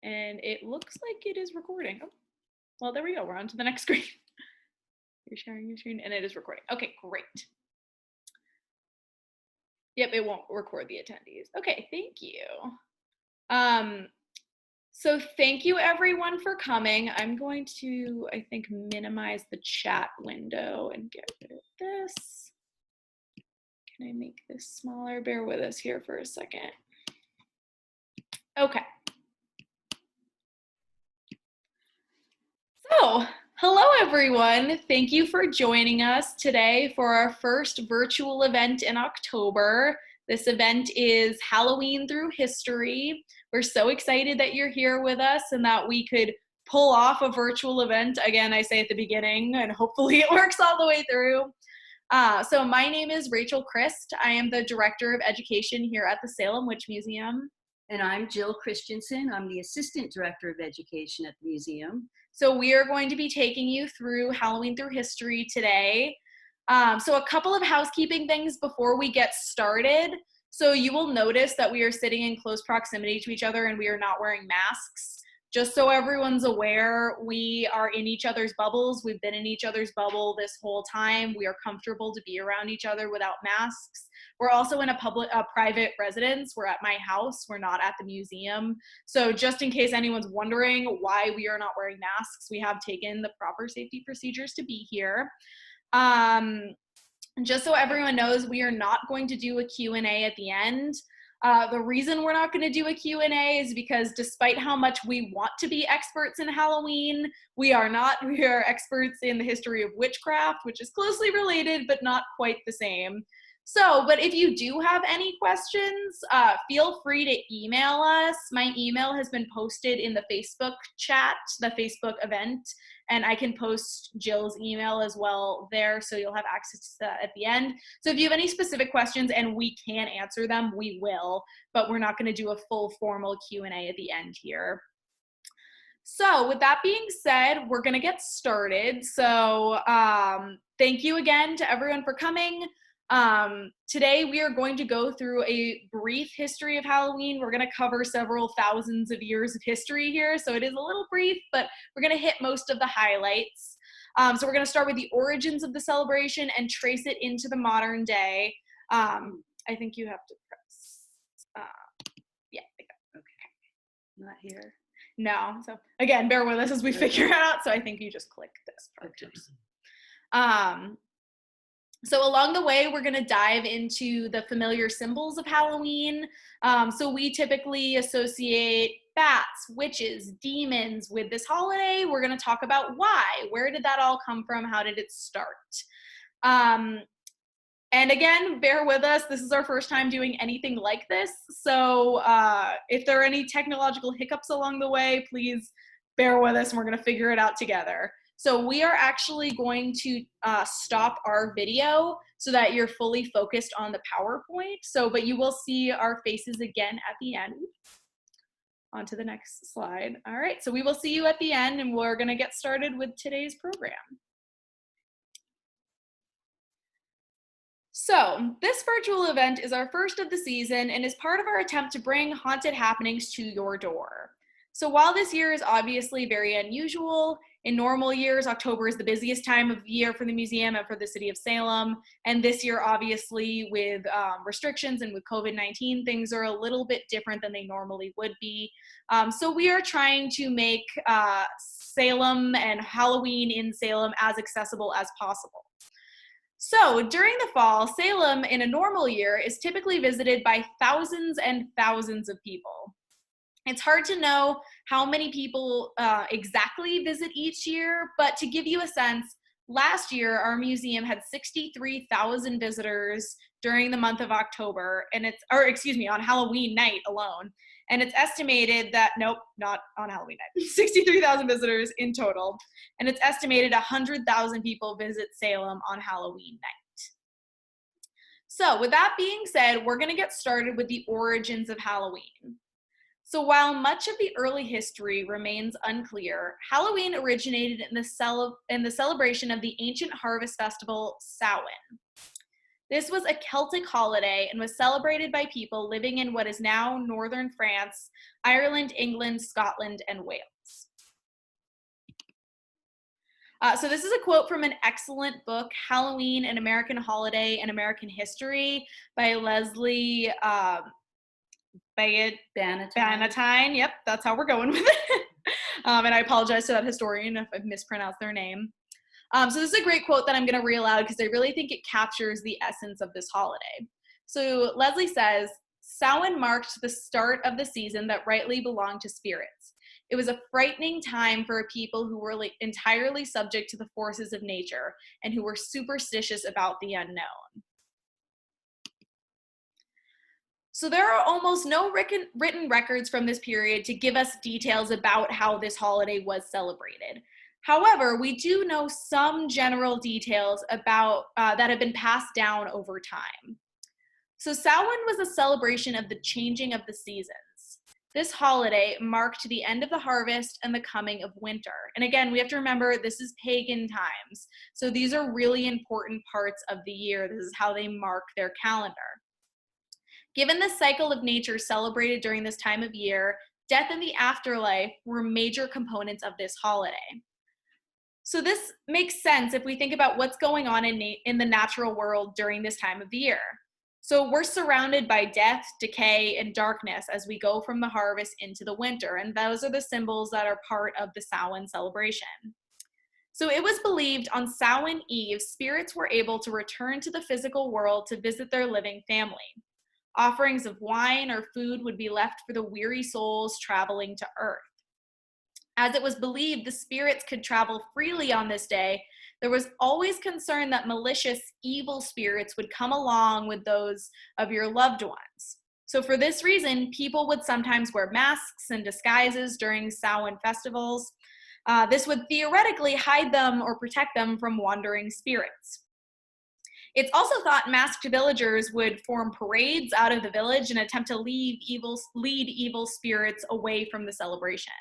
And it looks like it is recording. Oh, well, there we go. We're on to the next screen. You're sharing your screen and it is recording. Okay, great. Yep, it won't record the attendees. Okay, thank you. So thank you everyone for coming. I'm going to, I think, minimize the chat window and get rid of this. Can I make this smaller? Bear with us here for a second. Okay. So, hello everyone. Thank you for joining us today for our first virtual event in October. This event is Halloween Through History. We're so excited that you're here with us and that we could pull off a virtual event. Again, I say at the beginning, and hopefully it works all the way through. So my name is Rachel Christ. I am the Director of Education here at the Salem Witch Museum. And I'm Jill Christiansen. I'm the Assistant Director of Education at the museum. So we are going to be taking you through Halloween Through History today. So a couple of housekeeping things before we get started. So you will notice that we are sitting in close proximity to each other and we are not wearing masks. Just so everyone's aware, we are in each other's bubbles. We've been in each other's bubble this whole time. We are comfortable to be around each other without masks. We're also in a private residence. We're at my house. We're not at the museum. So just in case anyone's wondering why we are not wearing masks, we have taken the proper safety procedures to be here. Just so everyone knows, we are not going to do a Q&A at the end. The reason we're not going to do a Q&A is because despite how much we want to be experts in Halloween, we are not. We are experts in the history of witchcraft, which is closely related, but not quite the same. So, but if you do have any questions, feel free to email us. My email has been posted in the Facebook chat, the Facebook event, and I can post Jill's email as well there, so you'll have access to that at the end. So if you have any specific questions and we can answer them, we will, but we're not going to do a full formal Q&A at the end here. So with that being said, we're going to get started. So thank you again to everyone for coming. Today we are going to go through a brief history of Halloween. We're going to cover several thousands of years of history here, so it is a little brief, but we're going to hit most of the highlights. So we're going to start with the origins of the celebration and trace it into the modern day. I think you have to press. Yeah, okay. Not here. No, so again, bear with us as we figure it out. So I think you just click this part. Okay. So along the way, we're going to dive into the familiar symbols of Halloween. So we typically associate bats, witches, demons with this holiday. We're going to talk about why. Where did that all come from? How did it start? And again, bear with us. This is our first time doing anything like this. So if there are any technological hiccups along the way, please bear with us and we're going to figure it out together. So we are actually going to stop our video so that you're fully focused on the PowerPoint. So, but you will see our faces again at the end. On to the next slide. All right, so we will see you at the end and we're gonna get started with today's program. So this virtual event is our first of the season and is part of our attempt to bring haunted happenings to your door. So while this year is obviously very unusual, in normal years, October is the busiest time of year for the museum and for the city of Salem. And this year, obviously, with restrictions and with COVID-19, things are a little bit different than they normally would be. So we are trying to make Salem and Halloween in Salem as accessible as possible. So during the fall, Salem in a normal year is typically visited by thousands and thousands of people. It's hard to know how many people exactly visit each year, but to give you a sense, last year our museum had 63,000 visitors during the month of October, and on Halloween night alone. And it's estimated that, nope, not on Halloween night, 63,000 visitors in total. And it's estimated 100,000 people visit Salem on Halloween night. So with that being said, we're gonna get started with the origins of Halloween. So while much of the early history remains unclear, Halloween originated in the celebration of the ancient harvest festival, Samhain. This was a Celtic holiday and was celebrated by people living in what is now northern France, Ireland, England, Scotland, and Wales. So this is a quote from an excellent book, Halloween, An American Holiday and American History by Leslie Bannatyne. Yep, that's how we're going with it. And I apologize to that historian if I've mispronounced their name. So this is a great quote that I'm going to read aloud because I really think it captures the essence of this holiday. So Leslie says, Samhain marked the start of the season that rightly belonged to spirits. It was a frightening time for a people who were entirely subject to the forces of nature and who were superstitious about the unknown. So there are almost no written records from this period to give us details about how this holiday was celebrated. However, we do know some general details about that have been passed down over time. So Samhain was a celebration of the changing of the seasons. This holiday marked the end of the harvest and the coming of winter. And again, we have to remember this is pagan times. So these are really important parts of the year. This is how they mark their calendar. Given the cycle of nature celebrated during this time of year, death and the afterlife were major components of this holiday. So this makes sense if we think about what's going on in the natural world during this time of the year. So we're surrounded by death, decay, and darkness as we go from the harvest into the winter, and those are the symbols that are part of the Samhain celebration. So it was believed on Samhain Eve, spirits were able to return to the physical world to visit their living family. Offerings of wine or food would be left for the weary souls traveling to earth. As it was believed the spirits could travel freely on this day, there was always concern that malicious, evil spirits would come along with those of your loved ones. So for this reason, people would sometimes wear masks and disguises during Samhain festivals. This would theoretically hide them or protect them from wandering spirits. It's also thought masked villagers would form parades out of the village and attempt to lead evil spirits away from the celebration.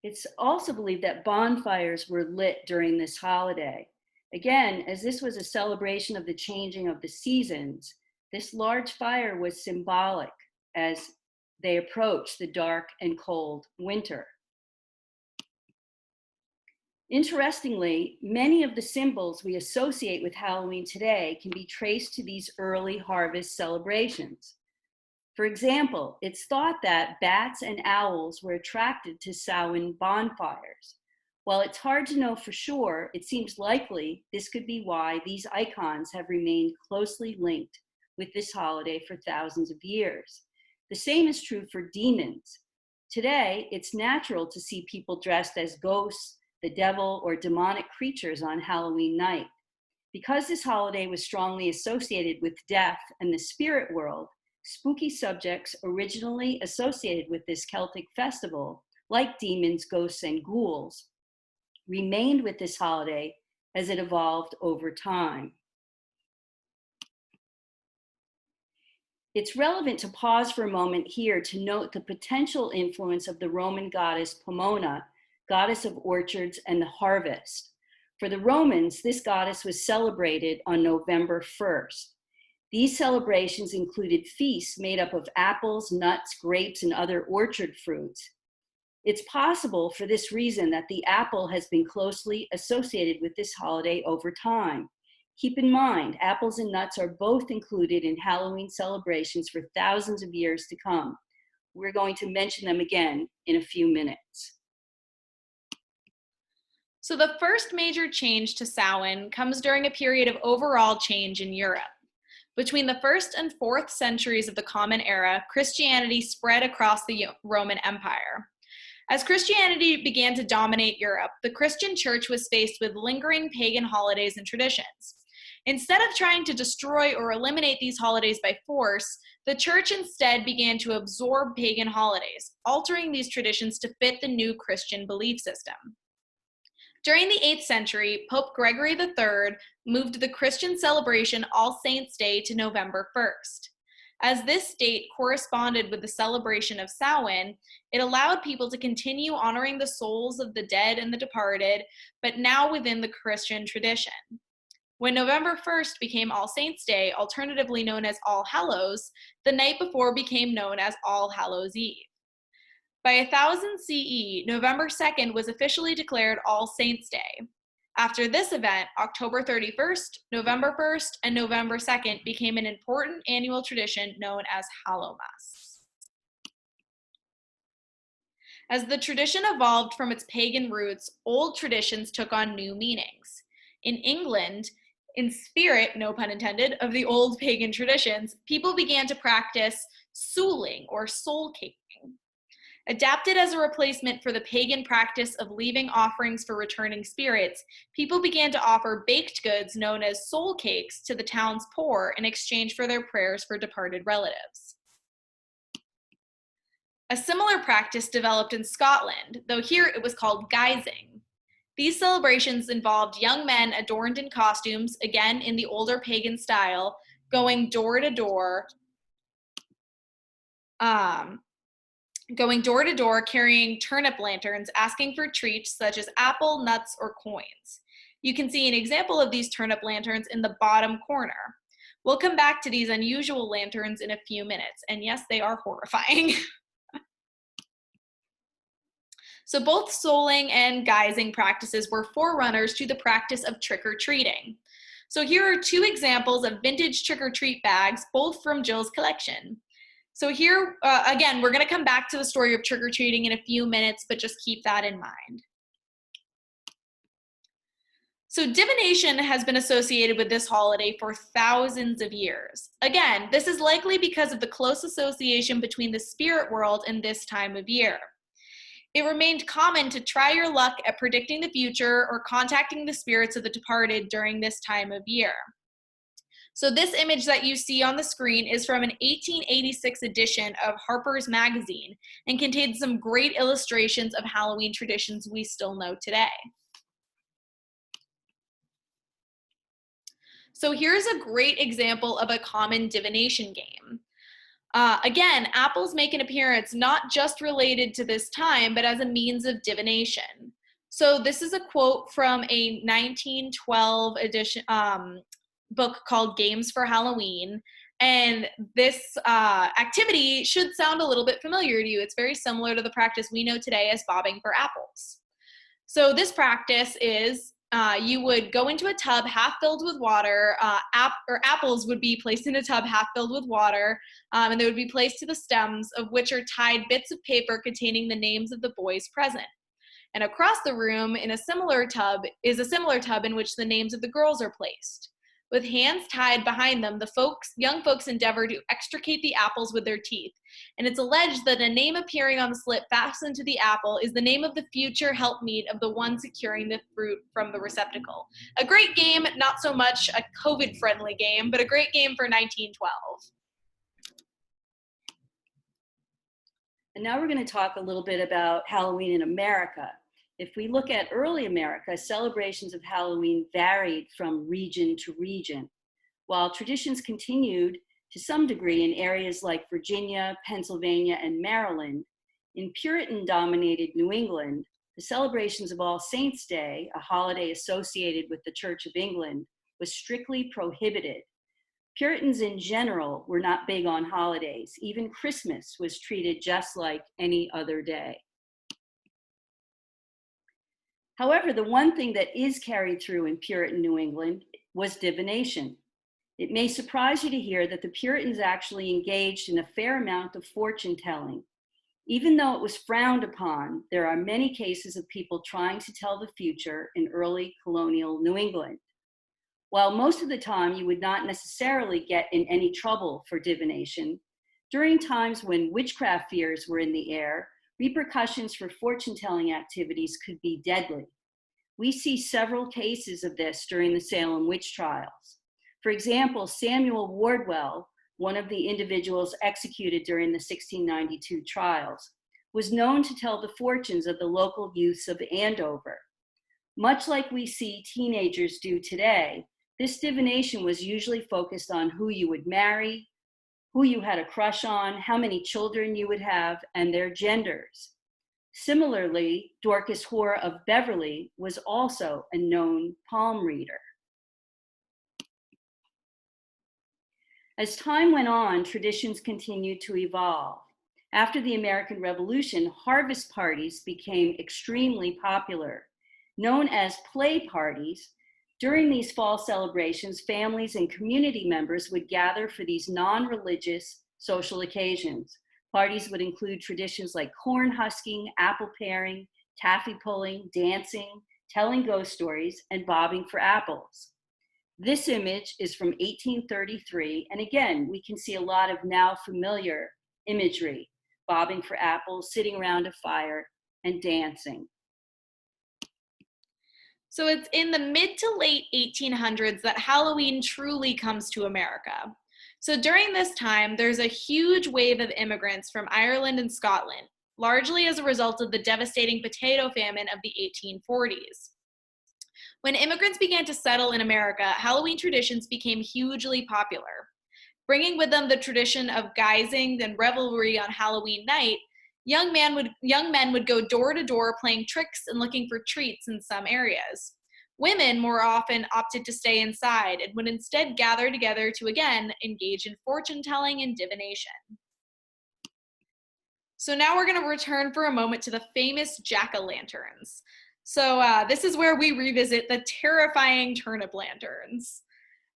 It's also believed that bonfires were lit during this holiday. Again, as this was a celebration of the changing of the seasons, this large fire was symbolic as they approached the dark and cold winter. Interestingly, many of the symbols we associate with Halloween today can be traced to these early harvest celebrations. For example, it's thought that bats and owls were attracted to Samhain bonfires. While it's hard to know for sure, it seems likely this could be why these icons have remained closely linked with this holiday for thousands of years. The same is true for demons. Today, it's natural to see people dressed as ghosts, the devil, or demonic creatures on Halloween night. Because this holiday was strongly associated with death and the spirit world, spooky subjects originally associated with this Celtic festival, like demons, ghosts, and ghouls, remained with this holiday as it evolved over time. It's relevant to pause for a moment here to note the potential influence of the Roman goddess Pomona, goddess of orchards and the harvest. For the Romans, this goddess was celebrated on November 1st. These celebrations included feasts made up of apples, nuts, grapes, and other orchard fruits. It's possible for this reason that the apple has been closely associated with this holiday over time. Keep in mind, apples and nuts are both included in Halloween celebrations for thousands of years to come. We're going to mention them again in a few minutes. So the first major change to Samhain comes during a period of overall change in Europe. Between the 1st and 4th centuries of the Common Era, Christianity spread across the Roman Empire. As Christianity began to dominate Europe, the Christian church was faced with lingering pagan holidays and traditions. Instead of trying to destroy or eliminate these holidays by force, the church instead began to absorb pagan holidays, altering these traditions to fit the new Christian belief system. During the 8th century, Pope Gregory III moved the Christian celebration All Saints' Day to November 1st. As this date corresponded with the celebration of Samhain, it allowed people to continue honoring the souls of the dead and the departed, but now within the Christian tradition. When November 1st became All Saints' Day, alternatively known as All Hallows, the night before became known as All Hallows' Eve. By 1000 CE, November 2nd was officially declared All Saints' Day. After this event, October 31st, November 1st, and November 2nd became an important annual tradition known as Hallowmas. As the tradition evolved from its pagan roots, old traditions took on new meanings. In England, in spirit, no pun intended, of the old pagan traditions, people began to practice souling or soul caking. Adapted as a replacement for the pagan practice of leaving offerings for returning spirits, people began to offer baked goods known as soul cakes to the town's poor in exchange for their prayers for departed relatives. A similar practice developed in Scotland, though here it was called guising. These celebrations involved young men adorned in costumes, again in the older pagan style, going door to door, carrying turnip lanterns, asking for treats such as apple, nuts, or coins. You can see an example of these turnip lanterns in the bottom corner. We'll come back to these unusual lanterns in a few minutes, and yes, they are horrifying. So both souling and guising practices were forerunners to the practice of trick-or-treating. So here are two examples of vintage trick-or-treat bags, both from Jill's collection. So here, again, we're going to come back to the story of trick-or-treating in a few minutes, but just keep that in mind. So divination has been associated with this holiday for thousands of years. Again, this is likely because of the close association between the spirit world and this time of year. It remained common to try your luck at predicting the future or contacting the spirits of the departed during this time of year. So this image that you see on the screen is from an 1886 edition of Harper's Magazine and contains some great illustrations of Halloween traditions we still know today. So here's a great example of a common divination game. Again, apples make an appearance not just related to this time, but as a means of divination. So this is a quote from a 1912 edition book called Games for Halloween. And this activity should sound a little bit familiar to you. It's very similar to the practice we know today as bobbing for apples. So this practice is you would go into a tub half filled with water, apples would be placed in a tub half filled with water, and they would be placed to the stems, of which are tied bits of paper containing the names of the boys present. And across the room in a similar tub in which the names of the girls are placed. With hands tied behind them, the young folks endeavor to extricate the apples with their teeth. And it's alleged that a name appearing on the slip fastened to the apple is the name of the future helpmeet of the one securing the fruit from the receptacle. A great game, not so much a COVID-friendly game, but a great game for 1912. And now we're going to talk a little bit about Halloween in America. If we look at early America, celebrations of Halloween varied from region to region. While traditions continued to some degree in areas like Virginia, Pennsylvania, and Maryland, in Puritan-dominated New England, the celebrations of All Saints' Day, a holiday associated with the Church of England, was strictly prohibited. Puritans in general were not big on holidays. Even Christmas was treated just like any other day. However, the one thing that is carried through in Puritan New England was divination. It may surprise you to hear that the Puritans actually engaged in a fair amount of fortune telling. Even though it was frowned upon, there are many cases of people trying to tell the future in early colonial New England. While most of the time you would not necessarily get in any trouble for divination, during times when witchcraft fears were in the air, repercussions for fortune-telling activities could be deadly. We see several cases of this during the Salem witch trials. For example, Samuel Wardwell, one of the individuals executed during the 1692 trials, was known to tell the fortunes of the local youths of Andover. Much like we see teenagers do today, this divination was usually focused on who you would marry, who you had a crush on, how many children you would have, and their genders. Similarly, Dorcas Hoare of Beverly was also a known palm reader. As time went on, traditions continued to evolve. After the American Revolution, harvest parties became extremely popular. Known as play parties, during these fall celebrations, families and community members would gather for these non-religious social occasions. Parties would include traditions like corn husking, apple paring, taffy pulling, dancing, telling ghost stories, and bobbing for apples. This image is from 1833, and again, we can see a lot of now familiar imagery, bobbing for apples, sitting around a fire, and dancing. So it's in the mid to late 1800s that Halloween truly comes to America. So during this time, there's a huge wave of immigrants from Ireland and Scotland, largely as a result of the devastating potato famine of the 1840s. When immigrants began to settle in America, Halloween traditions became hugely popular. Bringing with them the tradition of guising and revelry on Halloween night, young men would go door to door playing tricks and looking for treats in some areas. Women more often opted to stay inside and would instead gather together to again engage in fortune telling and divination. So now we're going to return for a moment to the famous jack-o'-lanterns. So this is where we revisit the terrifying turnip lanterns.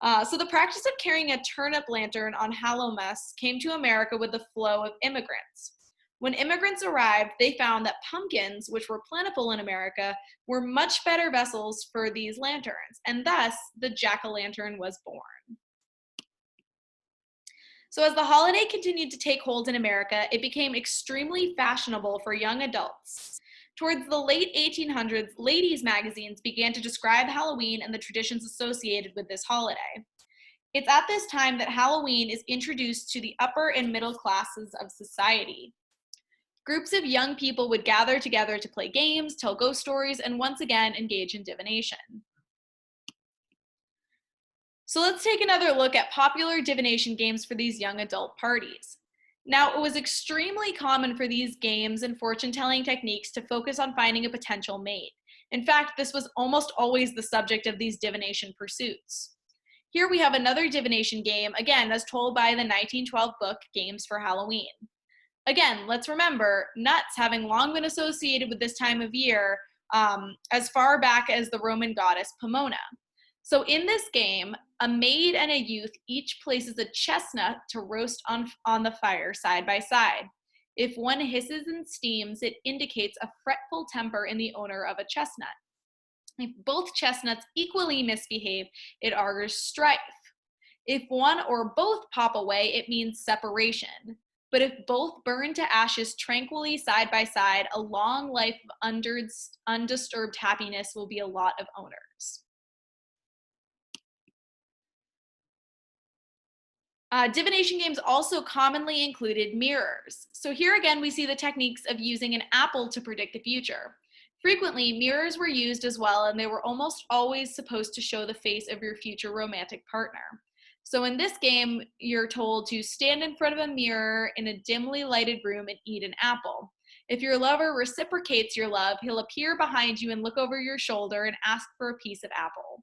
So the practice of carrying a turnip lantern on Hallowmas came to America with the flow of immigrants. When immigrants arrived, they found that pumpkins, which were plentiful in America, were much better vessels for these lanterns, and thus the jack-o'-lantern was born. So as the holiday continued to take hold in America, it became extremely fashionable for young adults. Towards the late 1800s, ladies' magazines began to describe Halloween and the traditions associated with this holiday. It's at this time that Halloween is introduced to the upper and middle classes of society. Groups of young people would gather together to play games, tell ghost stories, and once again engage in divination. So let's take another look at popular divination games for these young adult parties. Now, it was extremely common for these games and fortune-telling techniques to focus on finding a potential mate. In fact, this was almost always the subject of these divination pursuits. Here we have another divination game, again, as told by the 1912 book, Games for Halloween. Again, let's remember, nuts having long been associated with this time of year as far back as the Roman goddess Pomona. So in this game, a maid and a youth each places a chestnut to roast on the fire side by side. If one hisses and steams, it indicates a fretful temper in the owner of a chestnut. If both chestnuts equally misbehave, it augurs strife. If one or both pop away, it means separation. But if both burn to ashes tranquilly side by side, a long life of undisturbed happiness will be a lot of owners. Divination games also commonly included mirrors. So here again, we see the techniques of using an apple to predict the future. Frequently, mirrors were used as well, and they were almost always supposed to show the face of your future romantic partner. So in this game, you're told to stand in front of a mirror in a dimly lighted room and eat an apple. If your lover reciprocates your love, he'll appear behind you and look over your shoulder and ask for a piece of apple.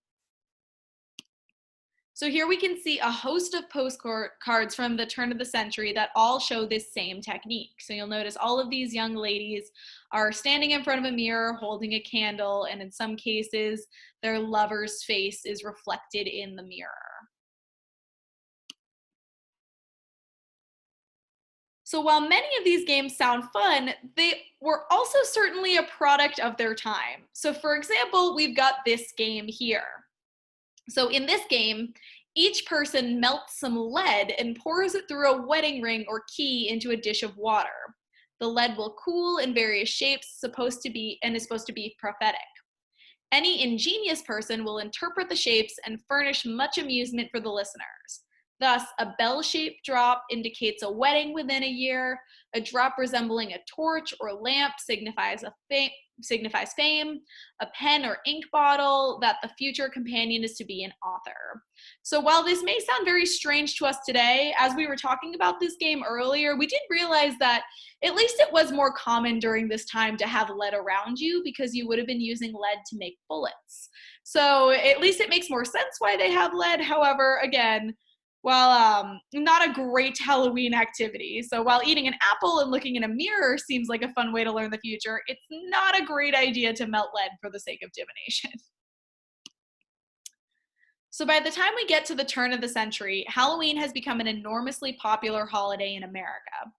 So here we can see a host of postcards from the turn of the century that all show this same technique. So you'll notice all of these young ladies are standing in front of a mirror holding a candle, and in some cases, their lover's face is reflected in the mirror. So while many of these games sound fun, they were also certainly a product of their time. So for example, we've got this game here. So in this game, each person melts some lead and pours it through a wedding ring or key into a dish of water. The lead will cool in various shapes is supposed to be prophetic. Any ingenious person will interpret the shapes and furnish much amusement for the listeners. Thus, a bell-shaped drop indicates a wedding within a year. A drop resembling a torch or lamp signifies a signifies fame, a pen or ink bottle, that the future companion is to be an author. So while this may sound very strange to us today, as we were talking about this game earlier, we did realize that at least it was more common during this time to have lead around you because you would have been using lead to make bullets. So at least it makes more sense why they have lead. However, again, while not a great Halloween activity. So while eating an apple and looking in a mirror seems like a fun way to learn the future, it's not a great idea to melt lead for the sake of divination. So by the time we get to the turn of the century, Halloween has become an enormously popular holiday in America.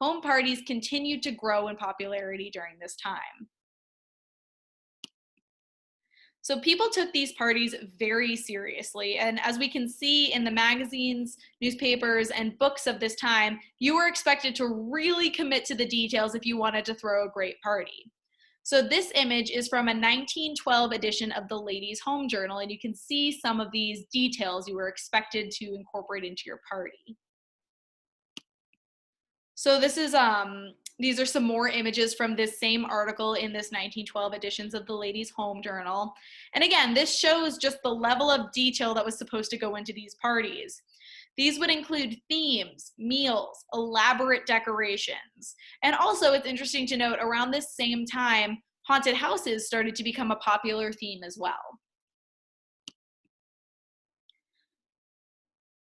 Home parties continued to grow in popularity during this time. So people took these parties very seriously. And as we can see in the magazines, newspapers, and books of this time, you were expected to really commit to the details if you wanted to throw a great party. So this image is from a 1912 edition of the Ladies' Home Journal, and you can see some of these details you were expected to incorporate into your party. So these are some more images from this same article in this 1912 editions of the Ladies' Home Journal. And again, this shows just the level of detail that was supposed to go into these parties. These would include themes, meals, elaborate decorations. And also, it's interesting to note, around this same time, haunted houses started to become a popular theme as well.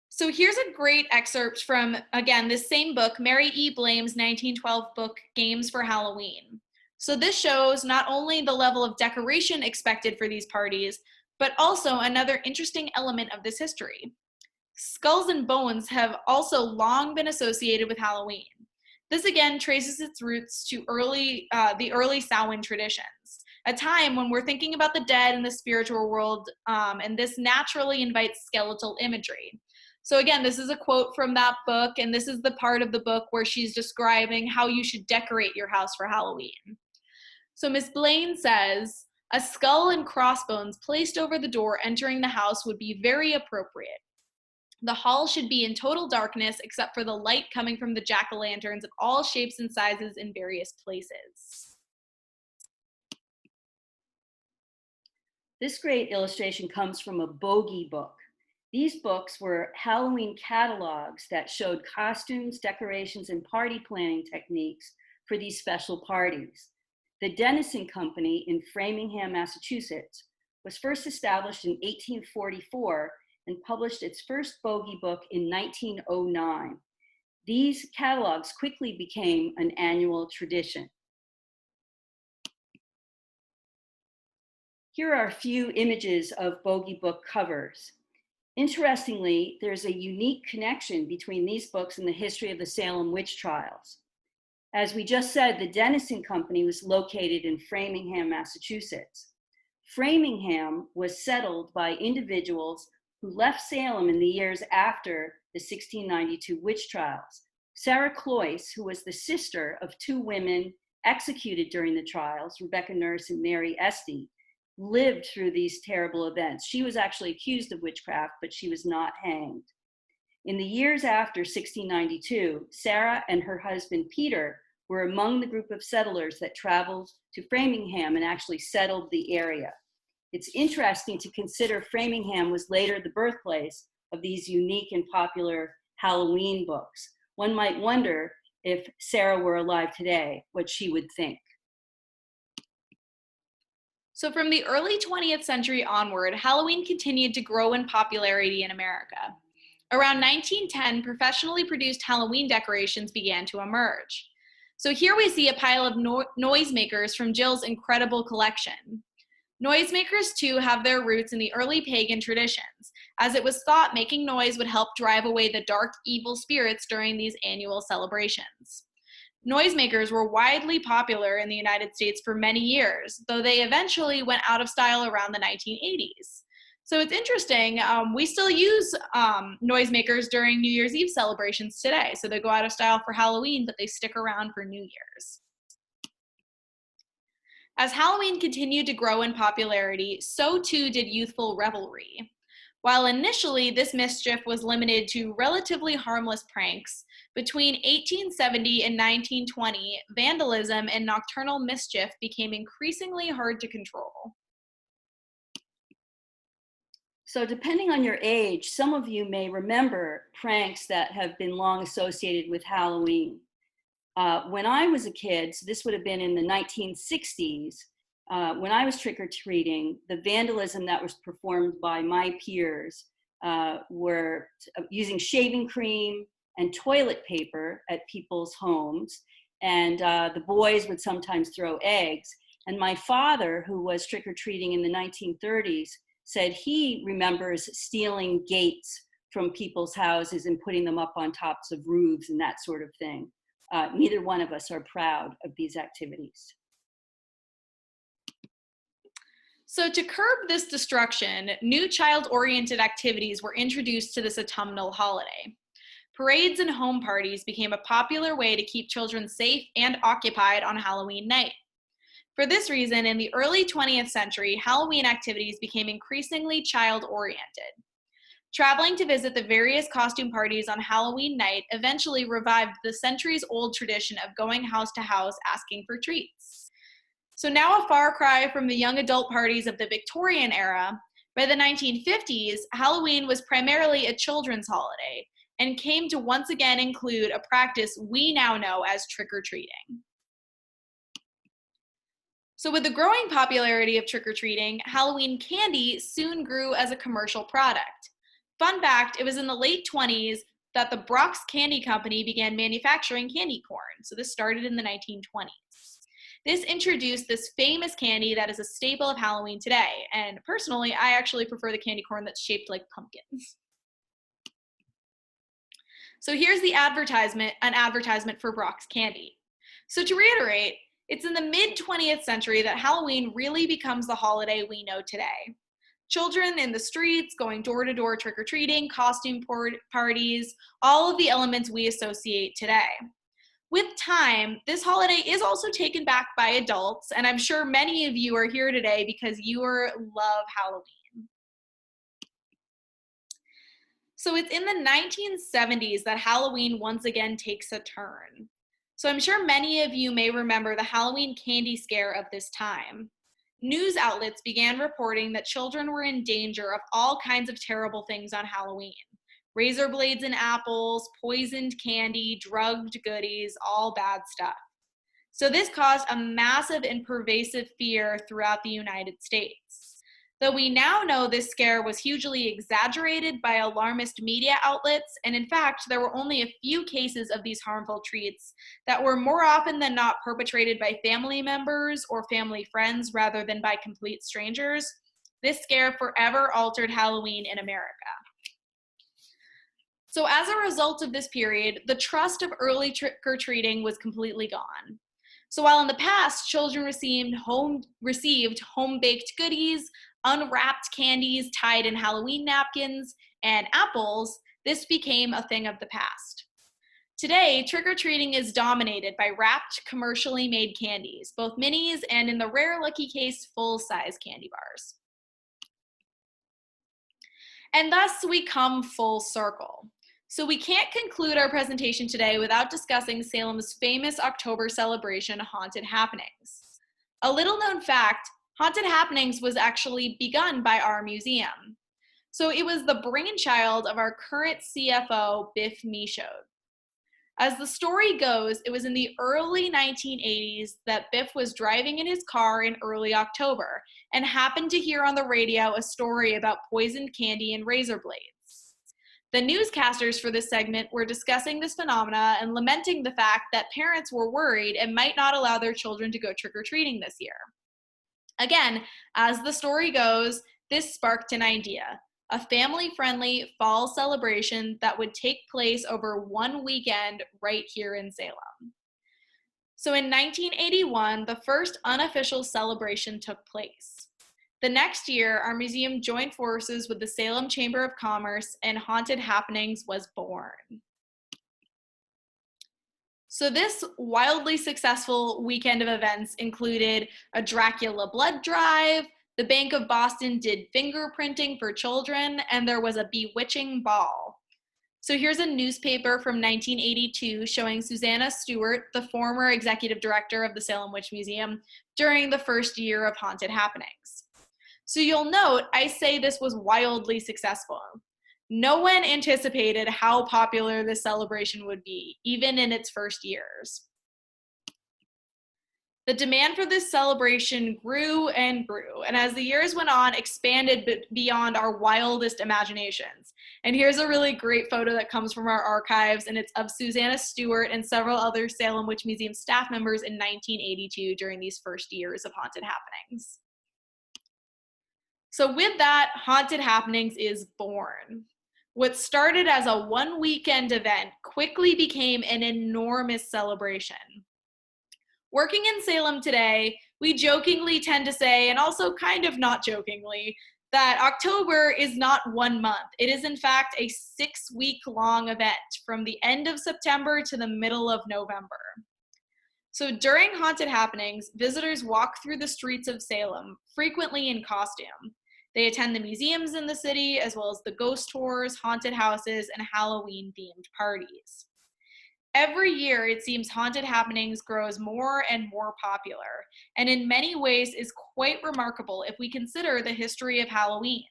So here's a great excerpt from, again, this same book, Mary E. Blame's 1912 book, Games for Halloween. So this shows not only the level of decoration expected for these parties, but also another interesting element of this history. Skulls and bones have also long been associated with Halloween. This again traces its roots to the early Samhain traditions, a time when we're thinking about the dead in the spiritual world, and this naturally invites skeletal imagery. So again, this is a quote from that book, and this is the part of the book where she's describing how you should decorate your house for Halloween. So Miss Blaine says, a skull and crossbones placed over the door entering the house would be very appropriate. The hall should be in total darkness except for the light coming from the jack-o'-lanterns of all shapes and sizes in various places. This great illustration comes from a bogey book. These books were Halloween catalogs that showed costumes, decorations, and party planning techniques for these special parties. The Divination Company in Framingham, Massachusetts, was first established in 1844 and published its first bogey book in 1909. These catalogs quickly became an annual tradition. Here are a few images of bogey book covers. Interestingly, there's a unique connection between these books and the history of the Salem witch trials. As we just said, the Divination Company was located in Framingham, Massachusetts. Framingham was settled by individuals who left Salem in the years after the 1692 witch trials. Sarah Cloyce, who was the sister of two women executed during the trials, Rebecca Nurse and Mary Estey, lived through these terrible events. She was actually accused of witchcraft, but she was not hanged. In the years after 1692, Sarah and her husband Peter were among the group of settlers that traveled to Framingham and actually settled the area. It's interesting to consider Framingham was later the birthplace of these unique and popular Halloween books. One might wonder if Sarah were alive today, what she would think. So from the early 20th century onward, Halloween continued to grow in popularity in America. Around 1910, professionally produced Halloween decorations began to emerge. So here we see a pile of noisemakers from Jill's incredible collection. Noisemakers, too, have their roots in the early pagan traditions, as it was thought making noise would help drive away the dark, evil spirits during these annual celebrations. Noisemakers were widely popular in the United States for many years, though they eventually went out of style around the 1980s. So it's interesting, we still use noisemakers during New Year's Eve celebrations today. So they go out of style for Halloween, but they stick around for New Year's. As Halloween continued to grow in popularity, so too did youthful revelry. While initially this mischief was limited to relatively harmless pranks, between 1870 and 1920, vandalism and nocturnal mischief became increasingly hard to control. So, depending on your age, some of you may remember pranks that have been long associated with Halloween. When I was a kid, so this would have been in the 1960s, when I was trick or treating, the vandalism that was performed by my peers were using shaving cream and toilet paper at people's homes. And the boys would sometimes throw eggs. And my father, who was trick or treating in the 1930s, said he remembers stealing gates from people's houses and putting them up on tops of roofs and that sort of thing. Neither one of us are proud of these activities. So to curb this destruction, new child-oriented activities were introduced to this autumnal holiday. Parades and home parties became a popular way to keep children safe and occupied on Halloween night. For this reason, in the early 20th century, Halloween activities became increasingly child-oriented. Traveling to visit the various costume parties on Halloween night eventually revived the centuries-old tradition of going house to house asking for treats. So now a far cry from the young adult parties of the Victorian era, by the 1950s, Halloween was primarily a children's holiday and came to once again include a practice we now know as trick-or-treating. So with the growing popularity of trick-or-treating, Halloween candy soon grew as a commercial product. Fun fact, it was in the late 20s that the Brock's Candy Company began manufacturing candy corn. So this started in the 1920s. This introduced this famous candy that is a staple of Halloween today. And personally, I actually prefer the candy corn that's shaped like pumpkins. So here's the advertisement, an advertisement for Brock's Candy. So to reiterate, it's in the mid-20th century that Halloween really becomes the holiday we know today. Children in the streets, going door to door trick-or-treating, costume parties, all of the elements we associate today. With time, this holiday is also taken back by adults, and I'm sure many of you are here today because you love Halloween. So it's in the 1970s that Halloween once again takes a turn. So I'm sure many of you may remember the Halloween candy scare of this time. News outlets began reporting that children were in danger of all kinds of terrible things on Halloween. Razor blades and apples, poisoned candy, drugged goodies, all bad stuff. So this caused a massive and pervasive fear throughout the United States. Though we now know this scare was hugely exaggerated by alarmist media outlets, and in fact, there were only a few cases of these harmful treats that were more often than not perpetrated by family members or family friends rather than by complete strangers, this scare forever altered Halloween in America. So as a result of this period, the trust of early trick-or-treating was completely gone. So while in the past, children received home-baked goodies, unwrapped candies tied in Halloween napkins, and apples, this became a thing of the past. Today, trick-or-treating is dominated by wrapped, commercially made candies, both minis and, in the rare lucky case, full-size candy bars. And thus, we come full circle. So we can't conclude our presentation today without discussing Salem's famous October celebration, Haunted Happenings. A little known fact, Haunted Happenings was actually begun by our museum. So it was the brainchild of our current CFO, Biff Michaud. As the story goes, it was in the early 1980s that Biff was driving in his car in early October and happened to hear on the radio a story about poisoned candy and razor blades. The newscasters for this segment were discussing this phenomena and lamenting the fact that parents were worried and might not allow their children to go trick-or-treating this year. Again, as the story goes, this sparked an idea, a family-friendly fall celebration that would take place over one weekend right here in Salem. So in 1981, the first unofficial celebration took place. The next year, our museum joined forces with the Salem Chamber of Commerce, and Haunted Happenings was born. So this wildly successful weekend of events included a Dracula blood drive, The Bank of Boston did fingerprinting for children, and there was a bewitching ball. So here's a newspaper from 1982 showing Susanna Stewart, the former executive director of the Salem Witch Museum, during the first year of haunted happenings. So you'll note I say this was wildly successful. No one anticipated how popular this celebration would be, even in its first years. The demand for this celebration grew and grew, and as the years went on, expanded beyond our wildest imaginations. And here's a really great photo that comes from our archives, and it's of Susanna Stewart and several other Salem Witch Museum staff members in 1982 during these first years of haunted happenings. So with that, Haunted Happenings is born. What started as a one-weekend event quickly became an enormous celebration. Working in Salem today, we jokingly tend to say, and also kind of not jokingly, that October is not 1 month. It is in fact a 6-week-long event from the end of September to the middle of November. So during Haunted Happenings, visitors walk through the streets of Salem, frequently in costume. They attend the museums in the city, as well as the ghost tours, haunted houses, and Halloween-themed parties. Every year, it seems Haunted Happenings grows more and more popular, and in many ways is quite remarkable if we consider the history of Halloween.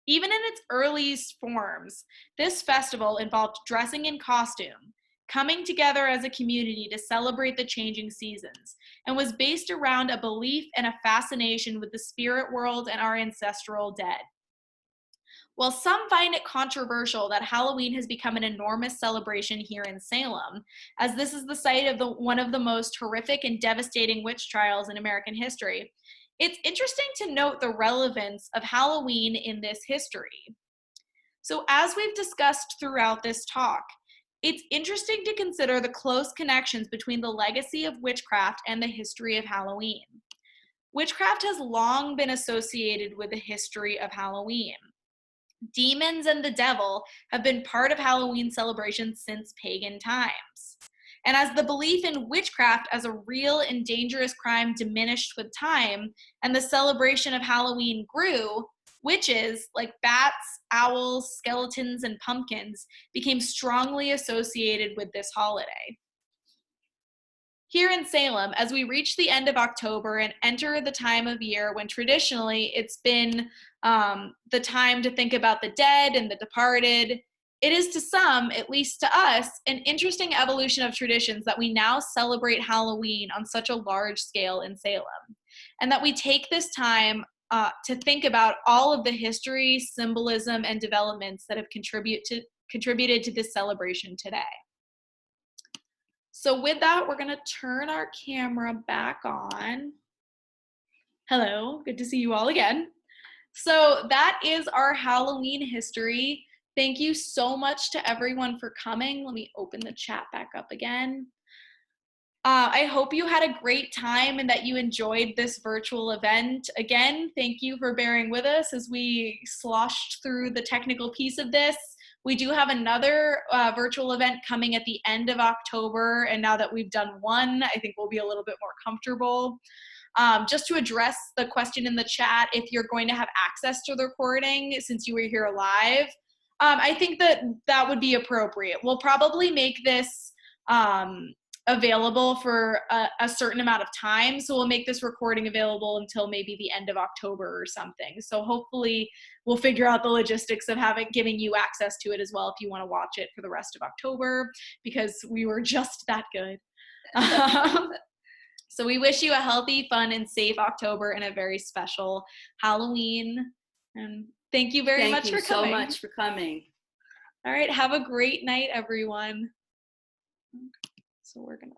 Even in its earliest forms, this festival involved dressing in costume, coming together as a community to celebrate the changing seasons, and was based around a belief and a fascination with the spirit world and our ancestral dead. While some find it controversial that Halloween has become an enormous celebration here in Salem, as this is the site of one of the most horrific and devastating witch trials in American history, it's interesting to note the relevance of Halloween in this history. So as we've discussed throughout this talk, it's interesting to consider the close connections between the legacy of witchcraft and the history of Halloween. Witchcraft has long been associated with the history of Halloween. Demons and the devil have been part of Halloween celebrations since pagan times. And as the belief in witchcraft as a real and dangerous crime diminished with time, and the celebration of Halloween grew, witches like bats, owls, skeletons, and pumpkins became strongly associated with this holiday. Here in Salem, as we reach the end of October and enter the time of year when traditionally it's been the time to think about the dead and the departed, it is to some, at least to us, an interesting evolution of traditions that we now celebrate Halloween on such a large scale in Salem, and that we take this time to think about all of the history, symbolism, and developments that have contributed to this celebration today. So with that, we're gonna turn our camera back on. Hello, good to see you all again. So that is our Halloween history. Thank you so much to everyone for coming. Let me open the chat back up again. I hope you had a great time and that you enjoyed this virtual event. Again, thank you for bearing with us as we sloshed through the technical piece of this. We do have another virtual event coming at the end of October, and now that we've done one, I think we'll be a little bit more comfortable. Just to address the question in the chat, if you're going to have access to the recording since you were here live, I think that would be appropriate. We'll probably make this available for a certain amount of time. So we'll make this recording available until maybe the end of October or something. So hopefully we'll figure out the logistics of giving you access to it as well if you want to watch it for the rest of October, because we were just that good. So we wish you a healthy, fun, and safe October and a very special Halloween. And thank you very much for coming. Thank you so much for coming. All right, have a great night, everyone. So we're gonna